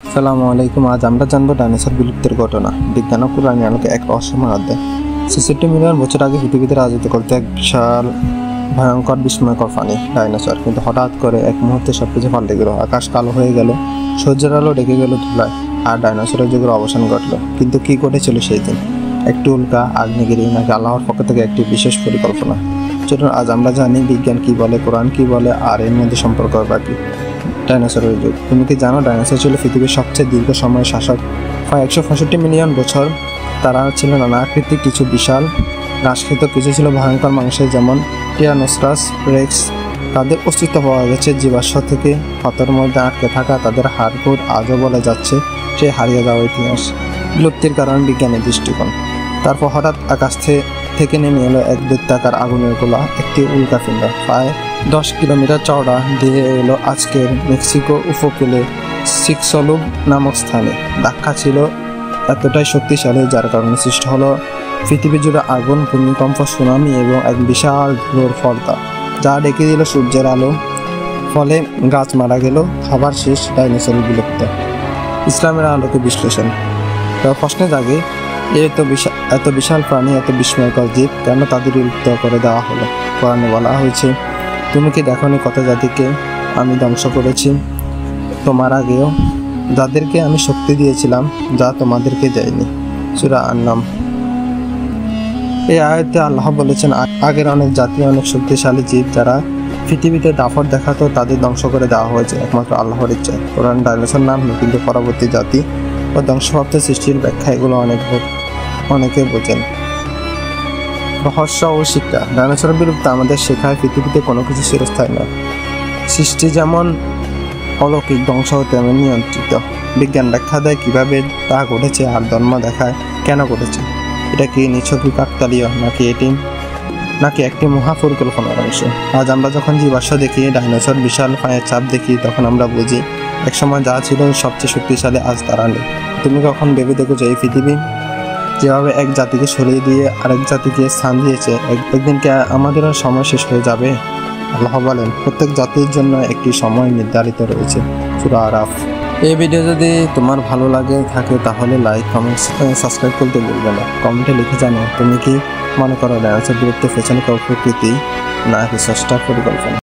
আসসালামু আলাইকুম। আজ আমরা জানবো ডাইনোসর বিলুপ্তির ঘটনা। বিজ্ঞান ও কোরআনের আলোকে এক রহস্যময় অধ্যায়। 66 মিলিয়ন বছর আগে পৃথিবীতে রাজত্ব করতে এক বিশাল ভয়ঙ্কর বিস্ময়কর প্রাণী ডাইনোসর, কিন্তু হঠাৎ করে এক মুহূর্তে সবকিছু পাল্টে গেল। আকাশ কালো হয়ে গেল, সূর্যের আলো ডেকে গেল ধুলায়, আর ডাইনোসরের যুগের অবসান ঘটল। কিন্তু কি ঘটেছিল সেই দিন? একটি উল্কা, আগ্নেয়গিরি, নাকি আল্লাহর পক্ষ থেকে একটি বিশেষ পরিকল্পনা? চলুন আজ আমরা জানি বিজ্ঞান কি বলে, কোরআন কি বলে, আর এর মধ্যে সম্পর্ক বাকি। ডাইনোসরের যুগ। তুমি কি জানো ডাইনোসর ছিল পৃথিবীর সবচেয়ে দীর্ঘ সময়ের শাসক? প্রায় 165 মিলিয়ন বছর। তারা ছিল নানা আকৃতির, কিছু বিশাল ঘাস খেত, কিছু ছিল ভয়ঙ্কর মাংসের, যেমন টিরানোসরাস রেক্স। তাদের অস্তিত্ব পাওয়া গেছে জীবাশ্ম থেকে। পাথরের মধ্যে আটকে থাকা তাদের হাড়গোড় আজও বলে যাচ্ছে সেই হারিয়ে যাওয়া ইতিহাস। বিলুপ্তির কারণ বিজ্ঞানের দৃষ্টিকোণ। তারপর হঠাৎ আকাশ থেকে নেমে এলো এক দৈত্যাকার আগুনের গোলা, একটি উল্কাপিণ্ড প্রায় 10 কিলোমিটার চওড়া দিয়ে এলো আজকের মেক্সিকো উপকূলে চিকসলুব নামক স্থানে। ধাক্কা ছিল এতটাই শক্তিশালী যার কারণে সৃষ্টি হলো পৃথিবী জুড়ে আগুন, ভূমিকম্প, সুনামি এবং এক বিশাল ধুলোর পর্দা, যা ডেকে দিল সূর্যের আলো। ফলে গাছ মারা গেল, খাবার শেষ, ডাইনোসর বিলুপ্ত। ইসলামের আলোকে বিশ্লেষণ। প্রশ্নে জাগে, এত বিশাল প্রাণী, এত বিস্ময়কর জীব, কেন তাদের বিলুপ্ত করে দেওয়া হলো? কোরআনে বলা হয়েছে, তুমি কি দেখোনি কত জাতিকে আমি ধ্বংস করেছি তোমার আগেও, যাদেরকে আমি শক্তি দিয়েছিলাম যা তোমাদেরকে দেয়নি। সূরা আন-নাম। এই আয়াতে আল্লাহ বলেছেন, আগের অনেক জাতি, অনেক শক্তিশালী জীব যারা পৃথিবীতে দাপট দেখাতো, তাদের ধ্বংস করে দেওয়া হয়েছে একমাত্র আল্লাহর ইচ্ছায়। কোরআন ডাইনোসর নাম নেই, কিন্তু পরবর্তী জাতি ও ধ্বংসপ্রাপ্ত সৃষ্টির ব্যাখ্যা এগুলো অনেকে বোঝেন। রহস্য ও শিক্ষা। ডাইনোসর বিলুপ্ত আমাদের শেখায় পৃথিবীতে কোনো কিছু চিরস্থায়ী নয়। সৃষ্টি যেমন অলৌকিক, ধ্বংস তেমন নিয়ন্ত্রিত। বিজ্ঞান ব্যাখ্যা দেয় কিভাবে তা ঘটেছে, আর ধর্ম দেখায় কেন ঘটেছে। এটা কি নিছকই কাকতালীয়, নাকি একটি মহাপরিকল্পনার অংশ? আজ আমরা যখন জীবাশ্ম দেখি, ডাইনোসর বিশাল পায়ের ছাপ দেখি, তখন আমরা বুঝি একসময় যা ছিল সবচেয়ে শক্তিশালী আজ তারা নেই। তুমি কখন ভেবে দেখেছো এই পৃথিবী যেভাবে এক জাতিকে সরিয়ে দিয়ে আরেক জাতিকে স্থান দিয়েছে, একদিনকে আমাদেরও সময় শেষ হয়ে যাবে? আল্লাহ বলেন, প্রত্যেক জাতির জন্য একটি সময় নির্ধারিত রয়েছে। সূরা আরাফ। এই ভিডিও যদি তোমার ভালো লাগে থাকে তাহলে লাইক, কমেন্ট, সাবস্ক্রাইব করতে ভুলবে না। কমেন্টে লিখে জানো তুমি কি মনে করো ডাইনোসর বিলুপ্তির পেছনে প্রকৃতি নাকি স্রষ্টার পরিকল্পনা।